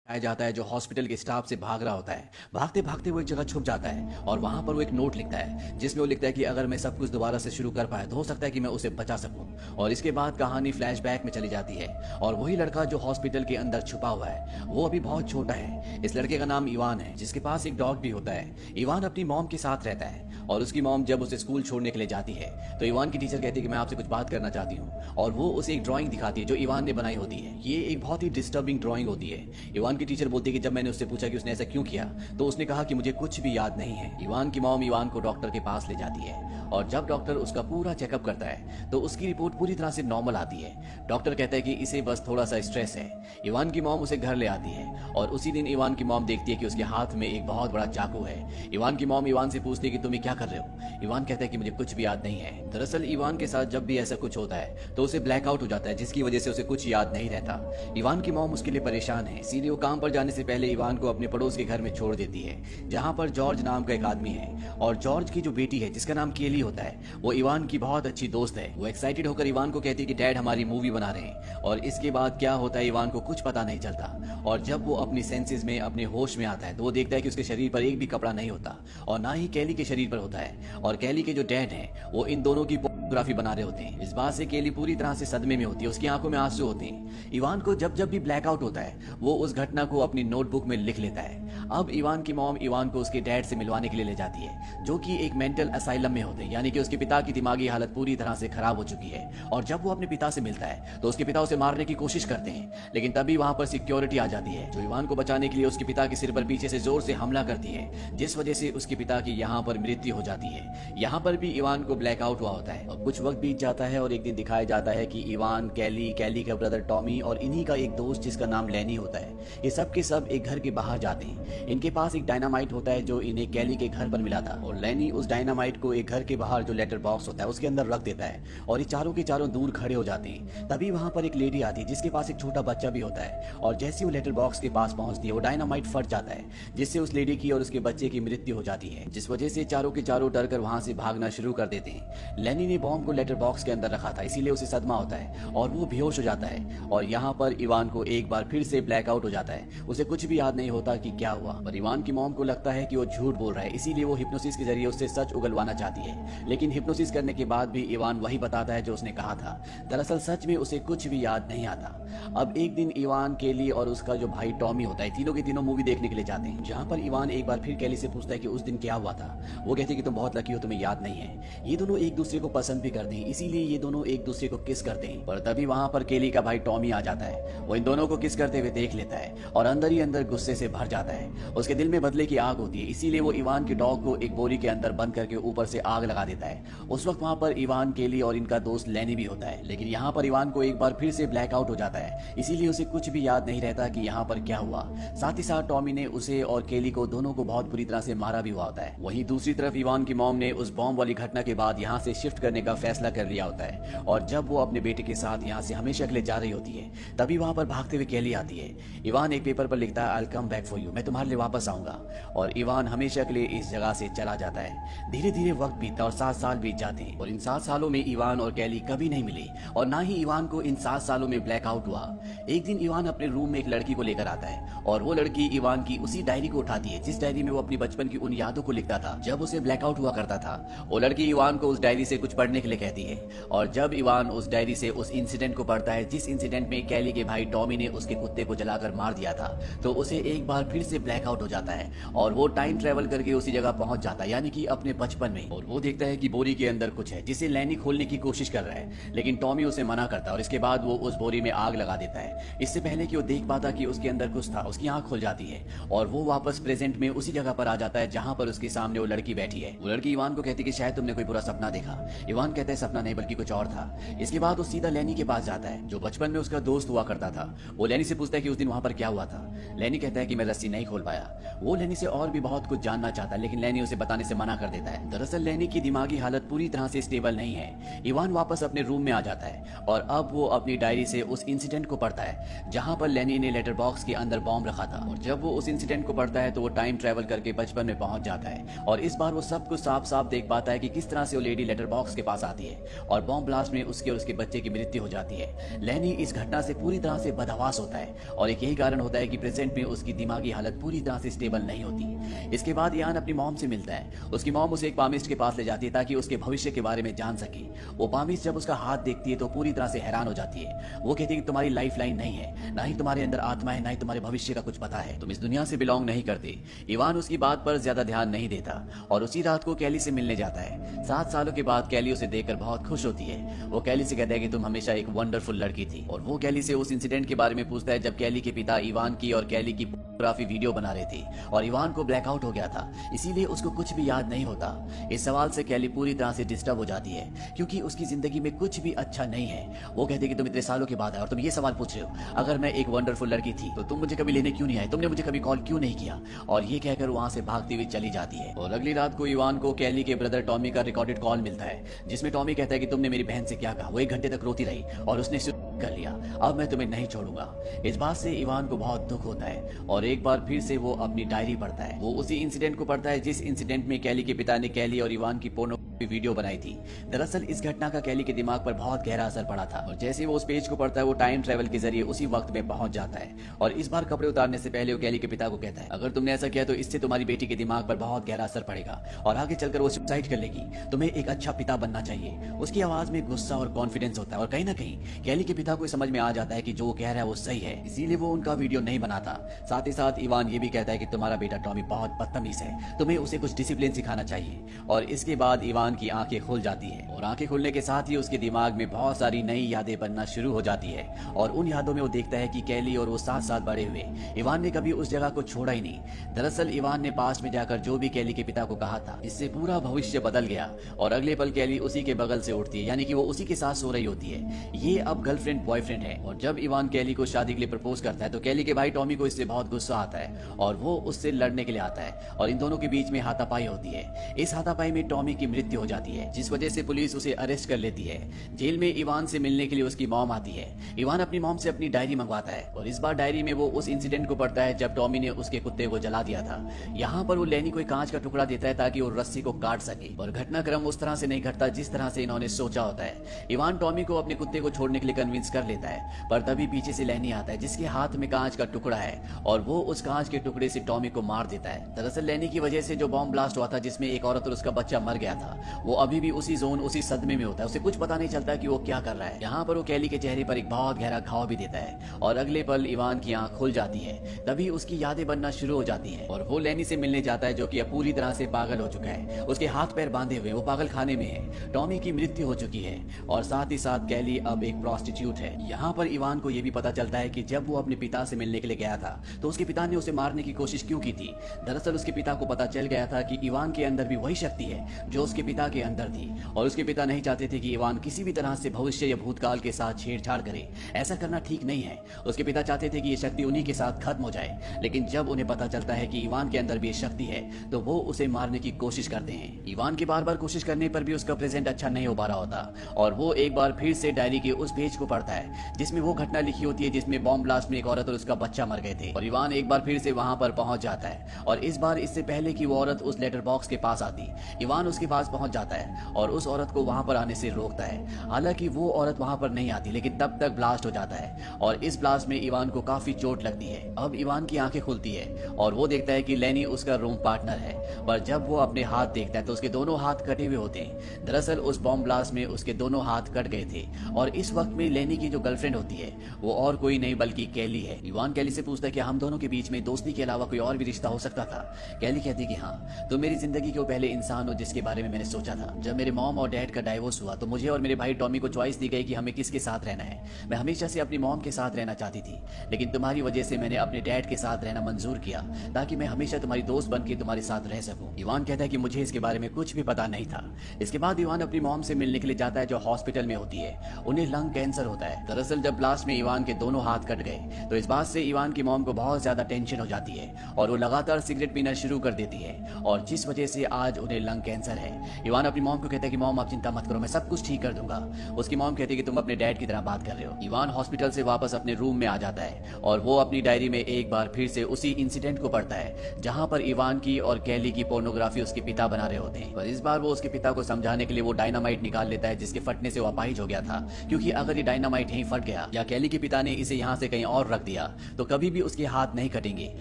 दिखाया जाता है जो हॉस्पिटल के स्टाफ से भाग रहा होता है। भागते भागते वो एक जगह छुप जाता है और वहां पर वो एक नोट लिखता है जिसमें वो लिखता है कि अगर मैं सब कुछ दोबारा से शुरू कर पाया तो हो सकता है कि मैं उसे बचा सकूं। और इसके बाद कहानी फ्लैशबैक में चली जाती है और वही लड़का जो हॉस्पिटल के अंदर छुपा हुआ है वो अभी बहुत छोटा है। इस लड़के का नाम इवान है जिसके पास एक डॉग भी होता है। इवान अपनी मॉम के साथ रहता है और उसकी मॉम जब उसे स्कूल छोड़ने के लिए जाती है तो इवान की टीचर कहती है कि मैं आपसे कुछ बात करना चाहती हूँ और वो उसे एक ड्राइंग दिखाती है जो इवान ने बनाई होती है। ये एक बहुत ही डिस्टर्बिंग ड्राइंग होती है। इवान की टीचर बोलती है कि जब मैंने उससे पूछा कि उसने ऐसा क्यों किया तो उसने कहा कि मुझे कुछ भी याद नहीं है। इवान की मॉम इवान को डॉक्टर के पास ले जाती है और जब डॉक्टर उसका पूरा चेकअप करता है तो उसकी रिपोर्ट पूरी तरह से नॉर्मल आती है। डॉक्टर कहता है कि इसे बस थोड़ा सा स्ट्रेस है। इवान की मॉम उसे घर ले आती है और उसी दिन इवान की मॉम देखती है कि उसके हाथ में एक बहुत बड़ा चाकू है। इवान की मॉम इवान से पूछती है कि तुम ये क्या कर रहे हो। इवान कहता है कि मुझे कुछ भी याद नहीं है। दरअसल इवान के साथ जब भी ऐसा कुछ होता है तो उसे ब्लैकआउट हो जाता है जिसकी वजह से उसे कुछ याद नहीं रहता। इवान की मॉम उसके लिए परेशान है, इसीलिए वो काम पर जाने से पहले इवान को अपने पड़ोस के घर में छोड़ देती है जहाँ पर जॉर्ज नाम का एक आदमी है। और जॉर्ज की जो बेटी है जिसका नाम केली होता है वो इवान की बहुत अच्छी दोस्त है। वो एक्साइटेड होकर इवान को कहती है कि डैड हमारी मूवी बना रहे हैं। और इसके बाद क्या होता है इवान को कुछ पता नहीं चलता और जब वो अपनी सेंसेस में अपने होश में आता है तो वो देखता है कि उसके शरीर पर एक भी कपड़ा नहीं होता और ना ही कैली के शरीर पर होता है। और कैली के जो डैड हैं वो इन दोनों की फोटोग्राफी बना रहे होते हैं। इस बात से केली पूरी तरह से सदमे में होती है, उसकी आंखों में आंसू होते हैं। इवान को जब जब भी ब्लैकआउट होता है वो उस घटना को अपनी नोटबुक में लिख लेता है। अब इवान की मॉम इवान को उसके डैड से मिलवाने के लिए ले जाती है जो कि एक मेंटल असाइलम में होते हैं, यानी कि उसके पिता की दिमागी हालत पूरी तरह से खराब हो चुकी है। और जब वो अपने पिता से मिलता है तो उसके पिता उसे मारने की कोशिश करते हैं लेकिन तभी वहां पर सिक्योरिटी आ जाती है जो इवान को बचाने के लिए उसके पिता के सिर पर पीछे से जोर से हमला करती है जिस वजह से उसके पिता की यहाँ पर मृत्यु हो जाती है। यहाँ पर भी इवान को ब्लैकआउट हुआ होता है और कुछ वक्त बीत जाता है और एक दिन दिखाया जाता है कि इवान, कैली का ब्रदर टॉमी और इन्हीं का एक दोस्त जिसका नाम लैनी होता है ये सब के सब एक घर के बाहर जाते हैं। इनके पास एक डायनामाइट होता है जो इन्हें कैली के घर पर मिला था और लैनी उस डायनामाइट को एक घर के बाहर जो लेटर बॉक्स होता है उसके अंदर रख देता है और ये चारों के चारों दूर खड़े हो जाते हैं। तभी वहां पर एक लेडी आती है जिसके पास एक छोटा बच्चा भी होता है और जैसे वो लेटर बॉक्स के पास पहुंचती है वो डायनामाइट फट जाता है जिससे उस लेडी की और उसके बच्चे की मृत्यु हो जाती है, जिस वजह से चारों के चारों डर कर वहां से भागना शुरू कर देते हैं। लैनी ने बॉम्ब को लेटर बॉक्स के अंदर रखा था इसीलिए उसे सदमा होता है और वो बेहोश हो जाता है। और यहाँ पर इवान को एक बार फिर से ब्लैकआउट हो जाता है, उसे कुछ भी याद नहीं होता कि क्या हुआ। और इवान की मॉम को लगता है कि वो झूठ बोल रहा है इसीलिए वो हिप्नोसिस के जरिए उससे सच उगलवाना चाहती है, लेकिन हिप्नोसिस करने के बाद भी इवान वही बताता है जो उसने कहा था। दरअसल सच में उसे कुछ भी याद नहीं आता। अब एक दिन इवान, केली और उसका जो भाई टॉमी होता है तीनों के तीनों मूवी देखने के लिए जाते हैं जहाँ पर इवान एक बार फिर केली से पूछता है कि उस दिन क्या हुआ था। वो कहती है कि तुम बहुत लकी हो, तुम्हें याद नहीं है। ये दोनों एक दूसरे को पसंद भी करते हैं इसीलिए ये दोनों एक दूसरे को किस करते हैं। पर तभी वहां पर केली का भाई टॉमी आ जाता है। वो इन दोनों को किस करते हुए देख लेता है और अंदर ही अंदर गुस्से से भर जाता है। उसके दिल में बदले की आग होती है इसीलिए वो इवान के डॉग को एक बोरी के अंदर बंद करके ऊपर से आग लगा देता है। उस वक्त वहां पर इवान, केली और इनका दोस्त लैनी भी होता है, लेकिन यहाँ पर इवान को एक बार फिर से ब्लैकआउट हो जाता है इसीलिए उसे कुछ भी याद नहीं रहता कि यहाँ पर क्या हुआ। साथ ही साथ टॉमी ने उसे और केली को दोनों को बहुत बुरी तरह से मारा भी हुआ होता है। वहीं दूसरी तरफ इवान की मॉम ने उस बॉम्ब वाली घटना के बाद यहाँ से शिफ्ट करने का फैसला कर लिया होता है और जब वो अपने बेटे के साथ यहाँ से हमेशा के लिए जा रही होती है तभी वहां पर भागते हुए केली आती है। इवान एक पेपर पर लिखता है I will come back for you, मैं तुम्हारे लिए वापस आऊंगा। और इवान हमेशा के लिए इस जगह से चला जाता है। धीरे धीरे वक्त बीतता और 7 साल बीत जाते हैं और इन 7 सालों में इवान और केली कभी नहीं मिले और ना ही इवान को इन 7 सालों में ब्लैकआउट हुआ। एक दिन इवान अपने रूम में एक लड़की को लेकर आता है और वो लड़की इवान की उसी डायरी को उठाती है जिस डायरी में वो अपनी बचपन की उन यादों को लिखता था जब उसे ब्लैकआउट हुआ करता था। वो लड़की इवान को उस डायरी से कुछ पढ़ने के लिए कहती है और जब इवान उस डायरी से उस इंसिडेंट को पढ़ता है जिस इंसिडेंट में कैली के भाई टॉमी ने उसके कुत्ते को जलाकर मार दिया था, तो उसे एक बार फिर से ब्लैकआउट हो जाता है और वो टाइम ट्रेवल करके उसी जगह पहुंच जाता है, यानी कि अपने बचपन में। और वो देखता है कि बोरी के अंदर कुछ है जिसे लैनी खोलने की कोशिश कर रहा है, लेकिन टॉमी उसे मना करता है और इसके बाद वो उस बोरी में आग लगा देता है। इससे पहले कि वो देख पाता कि उसके अंदर कुछ था, उसकी आंख खुल जाती है और वो वापस प्रेजेंट में उसी जगह पर आ जाता है जहां पर उसके सामने वो लड़की बैठी है। वो लड़की इवान को कहती है कि शायद तुमने कोई बुरा सपना देखा। इवान कहता है सपना नहीं बल्कि कुछ और था। इसके बाद वो सीधा लैनी के पास जाता है जो बचपन में उसका दोस्त हुआ करता था। वो लैनी से पूछता है कि उस दिन वहां पर क्या हुआ था। लैनी कहता है कि मैं रस्सी नहीं खोल पाया। वो लैनी से और भी बहुत कुछ जानना चाहता है लेकिन लैनी उसे बताने से मना कर देता है। दरअसल लैनी की दिमागी हालत पूरी तरह से स्टेबल नहीं है। इवान वापस अपने रूम में आ जाता है और अब वो अपनी डायरी से उस इंसिडेंट को पढ़ता है जहां पर लैनी ने लेटर बॉक्स के अंदर बॉम्ब रखा था। और जब वो उस इंसिडेंट को पढ़ता है तो वो टाइम ट्रेवल करके बचपन में पहुंच जाता है और इस बार वो सब कुछ साफ साफ देख पाता है कि किस तरह से वो लेडी लेटर बॉक्स के पास आती है और बॉम्ब ब्लास्ट में उसके और उसके बच्चे की मृत्यु हो जाती है। लेनी इस घटना से पूरी तरह से बदहवास होता है और एक यही कारण होता है कि प्रेजेंट में उसकी दिमागी हालत पूरी तरह से स्टेबल नहीं होती। इसके बाद यान अपनी मॉम से मिलता है। उसकी मॉम उसे एक पामिस्ट के पास ले जाती है ताकि उसके भविष्य के बारे में जान सके। वो पामिस्ट जब उसका हाथ देखती है तो पूरी तरह से हैरान हो जाती है। वो कहती है कि तुम्हारी लाइफ लाइन नहीं है, ना ही तुम्हारे अंदर आत्मा है, ना ही तुम्हारे भविष्य का कुछ पता है, तुम इस दुनिया से बिलोंग नहीं करते। इवान उसकी बात पर ज्यादा ध्यान नहीं देता और उसी रात को कैली से मिलने जाता है। 7 सालों के बाद कैली उसे देखकर बहुत खुश होती है। वो कैली से कहता है कि तुम हमेशा एक वंडरफुल लड़की थी और वो कैली से उस इंसिडेंट के बारे में पूछता है जब कैली के पिता इवान की और कैली की फोटोग्राफी वीडियो बना रहे थे और इवान को ब्लैकआउट हो गया था, इसीलिए उसको कुछ भी याद नहीं होता। इस सवाल से कैली पूरी तरह से डिस्टर्ब हो जाती है क्योंकि उसकी जिंदगी में कुछ भी अच्छा नहीं है। वो कहती है कि तुम इतने सालों के बाद आए और तुम ये सवाल पूछ रहे हो, अगर मैं एक वंडरफुल लड़की थी तो तुम मुझे कभी लेने क्यों नहीं आए, तुमने मुझे कभी कॉल क्यों नहीं किया। और ये कहकर वहां से भागती हुई चली जाती है। और अगली रात को इवान को कैली के ब्रदर टॉमी का रिकॉर्डेड कॉल मिलता है जिसमें टॉमी कहता है कि तुमने मेरी बहन से क्या कहा। वो 1 घंटे तक रोती रही और उसने कर लिया, अब मैं तुम्हें नहीं छोड़ूंगा। इस बात से इवान को बहुत दुख होता है और एक बार फिर से वो अपनी डायरी पढ़ता है। वो उसी इंसिडेंट को पढ़ता है जिस इंसिडेंट में कैली के पिता ने कैली और इवान की पोर्नो वीडियो बनाई थी। दरअसल इस घटना का कैली के दिमाग पर बहुत गहरा असर पड़ा था और जैसे वो उस पेज को पढ़ता है वो टाइम ट्रेवल के जरिए उसी वक्त में पहुंच जाता है। और इस बार कपड़े उतारने से पहले वो कैली के पिता को कहता है, अगर तुमने ऐसा किया तो इससे तुम्हारी बेटी के दिमाग पर बहुत गहरा असर पड़ेगा और आगे चलकर वो सुसाइड कर लेगी। तुम्हें एक अच्छा पिता बनना चाहिए। उसकी आवाज में गुस्सा और कॉन्फिडेंस होता है और कहीं ना कहीं कैली के पिता को समझ में आ जाता है कि जो वो कह रहा है वो सही है, इसीलिए वो उनका वीडियो नहीं बनाता। साथ ही साथ इवान ये भी कहता है कि तुम्हारा बेटा टॉमी बहुत बदतमीज है, तुम्हें उसे कुछ डिसिप्लिन सिखाना चाहिए। और इसके बाद इवान की आंखें खुल जाती है और आंखें खुलने के साथ ही उसके दिमाग में बहुत सारी नई यादें बनना शुरू हो जाती है और उन यादों में वो देखता है कि कैली और वो साथ साथ बड़े हुए। इवान ने कभी उस जगह को छोड़ा ही नहीं। दरअसल इवान ने पास में जाकर जो भी कैली के पिता को कहा था, इससे पूरा भविष्य बदल गया और अगले पल कैली उसी के बगल से उठती है, यानी कि वो उसी के साथ सो रही होती है। ये अब गर्लफ्रेंड बॉयफ्रेंड है। और जब इवान कैली को शादी के लिए प्रपोज करता है तो कैली के भाई टॉमी को इससे बहुत गुस्सा आता है और वो उससे लड़ने के लिए आता है और इन दोनों के बीच में हाथापाई होती है। इस हाथापाई में टॉमी की मृत्यु हो जाती है जिस वजह से पुलिस उसे अरेस्ट कर लेती है। जेल में इवान से मिलने के लिए उसकी मॉम आती है। इवान अपनी मॉम से अपनी डायरी मंगवाता है और इस बार डायरी में वो उस इंसिडेंट को पढ़ता है जब टॉमी ने उसके कुत्ते को जला दिया था। यहाँ पर वो लेनी को एक कांच का टुकड़ा देता है ताकि वो रस्सी को काट सके और घटनाक्रम उस तरह से नहीं घटता जिस तरह से इन्होंने सोचा होता है। इवान टॉमी को अपने कुत्ते को छोड़ने के लिए कन्विंस कर लेता है पर तभी पीछे से लेनी आता है जिसके हाथ में कांच का टुकड़ा है और वो उस कांच के टुकड़े से टॉमी को मार देता है। दरअसल लेनी की वजह से जो बॉम्ब ब्लास्ट हुआ था जिसमें एक औरत और उसका बच्चा मर गया था, वो अभी भी उसी जोन उसी सदमे में होता है। उसे कुछ पता नहीं चलता कि वो क्या कर रहा है। यहाँ पर वो कैली के चेहरे पर एक बहुत गहरा घाव भी देता है और अगले पल इवान की आंख खुल जाती है। तभी उसकी यादें बनना शुरू हो जाती है और वो लेनी से मिलने जाता है जो कि अब पूरी तरह से पागल हो चुका है। उसके हाथ पैर बांधे हुए वो पागल खाने में है। टॉमी की मृत्यु हो चुकी है और साथ ही साथ कैली अब एक प्रोस्टिट्यूट है। यहाँ पर इवान को यह भी पता चलता है कि जब वो अपने पिता से मिलने के लिए गया था तो उसके पिता ने उसे मारने की कोशिश क्यों की थी। दरअसल उसके पिता को पता चल गया था कि इवान के अंदर भी वही शक्ति है जो उसके पिता के अंदर थी और उसके पिता नहीं चाहते थे कि इवान किसी भी तरह से भविष्य या भूतकाल के साथ छेड़छाड़ करे। ऐसा करना ठीक नहीं है। उसके पिता चाहते थे कि ये शक्ति उन्हीं के साथ खत्म हो जाए, लेकिन जब उन्हें पता चलता है कि इवान के अंदर भी ये शक्ति है तो वो उसे मारने की कोशिश करते हैं। इवान के बार बार कोशिश करने पर भी उसका प्रेजेंट अच्छा नहीं हो पा रहा होता और वो एक बार फिर से डायरी के उस पेज को पढ़ता है जिसमें वो घटना लिखी होती है जिसमें बॉम्ब ब्लास्ट में एक औरत और उसका बच्चा मर गए थे। और इवान एक बार फिर से वहां पर पहुंच जाता है और इस बार इससे पहले कि वो औरत उस लेटर बॉक्स के पास आती, इवान उसके पास पहुंच जाता है और उस औरत को वहां पर आने से रोकता है। हालांकि वो औरत वहां पर नहीं आती लेकिन तब तक ब्लास्ट हो जाता है और इस ब्लास्ट में इवान को काफी चोट लगती है। अब इवान की आंखें खुलती है और वो देखता है कि लेनी उसका रूम पार्टनर है, पर जब वो अपने हाथ देखता है तो उसके दोनों हाथ कटे हुए होते हैं। दरअसल उस बॉम्ब ब्लास्ट में उसके दोनों हाथ कट गए थे और इस वक्त में लेनी की जो गर्लफ्रेंड होती है वो और कोई नहीं बल्कि कैली है। इवान कैली से पूछता है कि हम दोनों के बीच में दोस्ती के अलावा कोई और भी रिश्ता हो सकता था। कैली कहती है कि हाँ, तुम मेरी जिंदगी के वो पहले इंसान हो जिसके बारे में मैंने सोचा था। जब मेरे मॉम और डैड का डाइवोर्स हुआ तो मुझे और मेरे भाई टॉमी को चॉइस दी गई कि हमें किसके साथ रहना है। मैं हमेशा से अपनी मॉम के साथ रहना चाहती थी लेकिन तुम्हारी वजह से मैंने अपने डैड के साथ रहना मंजूर किया ताकि मैं हमेशा तुम्हारी दोस्त बन के तुम्हारे साथ रह सकूं। इवान कहता है कि मुझे इसके बारे में कुछ भी पता नहीं था। इसके बाद इवान अपनी मॉम से मिलने के लिए जाता है जो हॉस्पिटल में होती है। उन्हें लंग कैंसर होता है। दरअसल जब ब्लास्ट में इवान के दोनों हाथ कट गए तो इस बात से इवान की मॉम को बहुत ज्यादा टेंशन हो जाती है और वो लगातार सिगरेट पीना शुरू कर देती है और जिस वजह से आज उन्हें लंग कैंसर है। इवान अपनी मॉम को कहता है कि मॉम आप चिंता मत करो, मैं सब कुछ ठीक कर दूंगा। उसकी मॉम कहती है कि तुम अपने डैड की तरह बात कर रहे हो। इवान हॉस्पिटल से वापस अपने रूम में आ जाता है और वो अपनी डायरी में एक बार फिर से उसी इंसिडेंट को पढ़ता है जहां पर इवान की और कैली की पोर्नोग्राफी उसके पिता बना रहे होते हैं। पर इस बार वो उसके पिता को समझाने के लिए वो डायनामाइट निकाल लेता है जिसके फटने से वो अपाहिज हो गया था, क्योंकि अगर ये डायनामाइट यहीं फट गया या कैली के पिता ने इसे यहाँ से कहीं और रख दिया तो कभी भी उसके हाथ नहीं कटेंगे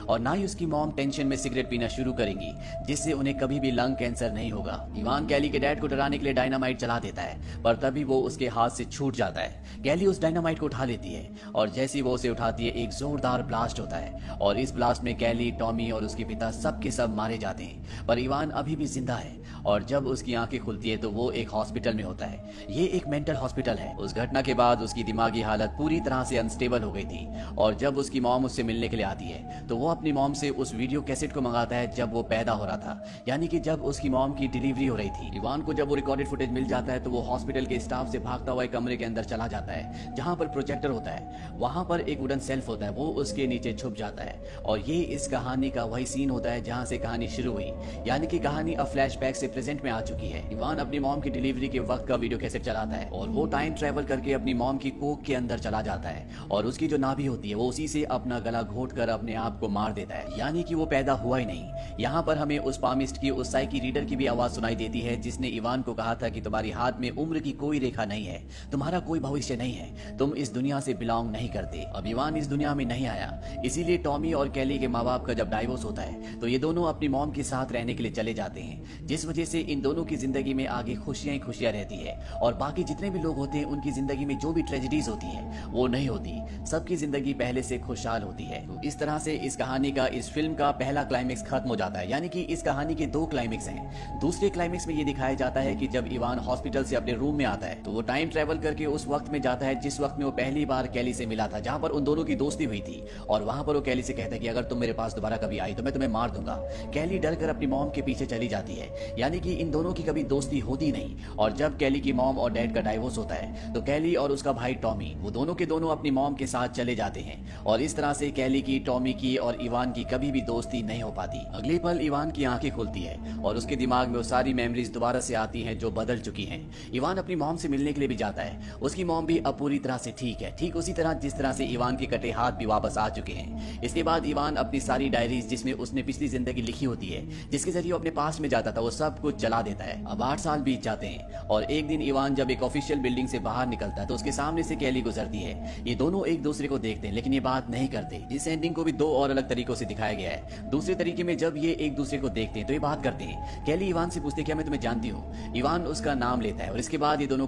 और ना ही उसकी मॉम टेंशन में सिगरेट पीना शुरू करेंगी, जिससे उन्हें कभी भी लंग कैंसर नहीं होगा। इवान कैली के डैड को डराने के लिए डायनामाइट चला देता है, पर तभी वो उसके हाथ से छूट जाता है। कैली उस डायनामाइट को उठा लेती है और जैसी वो उसे उठाती है एक जोरदार ब्लास्ट होता है और इस ब्लास्ट में कैली, टॉमी और उसके पिता सब के सब मारे जाते हैं। पर इवान अभी भी जिंदा है और जब उसकी आंखें खुलती है तो वो एक हॉस्पिटल में होता है। ये एक मेंटल हॉस्पिटल है। उस घटना के बाद उसकी दिमागी हालत पूरी तरह से अनस्टेबल हो गई थी और जब उसकी मॉम उससे मिलने के लिए आती है तो वो अपनी मॉम से उस वीडियो कैसेट को मंगाता है जब वो पैदा हो रहा था, यानी कि जब उसकी मॉम की डिलीवरी हो रही थी। इवान को जब वो रिकॉर्डेड फुटेज मिल जाता है तो वो हॉस्पिटल के स्टाफ से भागता हुआ एक कमरे के अंदर चला जाता है जहां पर प्रोजेक्टर होता है। वहां पर एक वुडन सेल्फ होता है, वो उसके नीचे छुप जाता है और ये इस कहानी का वही सीन होता है जहां से कहानी शुरू हुई, यानी कि कहानी अब फ्लैशबैक से प्रेजेंट में आ चुकी है। इवान अपनी मॉम की डिलीवरी के वक्त का वीडियो कैसेट चलाता है और वो टाइम ट्रेवल करके अपनी मॉम की कोख के अंदर चला जाता है और उसकी जो नाभि होती है वो उसी से अपना गला घोट कर अपने आप को मार देता है, यानी कि वो पैदा हुआ ही नहीं। यहाँ पर हमें उस पामिस्ट की, उस साइकी रीडर की भी आवाज सुनाई देती है जिसने इवान को कहा था कि तुम्हारी हाथ में उम्र की कोई रेखा नहीं है, तुम्हारा कोई भविष्य नहीं है, तुम इस दुनिया से बिलोंग नहीं करते। अब इवान इस दुनिया में नहीं आया, इसीलिए टॉमी और कैली के माँ बाप का जब डाइवोर्स होता है तो ये दोनों अपनी मॉम के साथ रहने के लिए चले जाते हैं, जिस वजह से इन दोनों की जिंदगी में आगे खुशियां ही खुशियां रहती है और बाकी जितने भी लोग होते हैं उनकी जिंदगी में जो भी ट्रेजेडीज होती है वो नहीं होती, सबकी जिंदगी पहले से खुशहाल होती है। तो इस तरह से इस कहानी का, इस फिल्म का पहला क्लाइमेक्स खत्म हो जाता है, यानी कि इस कहानी के दो क्लाइमेक्स हैं। दूसरे क्लाइमेक्स में ये दिखाया जाता है कि जब इवान हॉस्पिटल से अपने रूम में आता है तो वो टाइम ट्रेवल करके उस वक्त में जाता है जिस वक्त में वो पहली बार कैली से मिला था, जहां पर उन दोनों की दोस्ती हुई थी और वहां पर वो कैली से कहता है कि अगर तुम मेरे पास दोबारा कभी आई तो मैं तुम्हें मार दूंगा। कैली डर कर अपनी मॉम के पीछे चली जाती है, यानी कि इन दोनों की कभी दोस्ती होती नहीं। और जब कैली की मॉम और डैड का डाइवोर्स होता है तो कैली और उसका भाई टॉमी, वो दोनों के दोनों अपनी मॉम के साथ चले जाते हैं और इस तरह से कैली की, टॉमी की और इवान की कभी भी दोस्ती नहीं हो पाती। अगले पल इवान की आंखें खुलती है और उसके दिमाग में वो सारी मेमोरीज दोबारा से आती हैं जो बदल चुकी हैं। इवान अपनी मॉम से मिलने के लिए भी जाता है, उसकी मॉम भी अब पूरी तरह से ठीक है, ठीक उसी तरह जिस तरह से इवान के कटे हाथ भी वापस आ चुके हैं। इसके बाद इवान अपनी सारी डायरीज जिसमें उसने पिछली जिंदगी लिखी होती है, जिसके जरिए वो अपने पास में जाता था, वो सब कुछ जला देता है। अब 8 साल बीत जाते हैं और एक दिन इवान जब एक ऑफिशियल बिल्डिंग से बाहर निकलता है तो उसके सामने से कैली गुजरती है। ये दोनों एक दूसरे को देखते हैं लेकिन ये बात नहीं करते। इस एंडिंग को भी 2 और अलग तरीकों से दिखाया गया है। दूसरे तरीके में जब ये एक दूसरे को देखते हैं तो ये बात करते हैं। कैली इवान से पूछते क्या मैं तुम्हें जानती हूँ, इवान उसका नाम लेता है और इसके बाद ये दोनों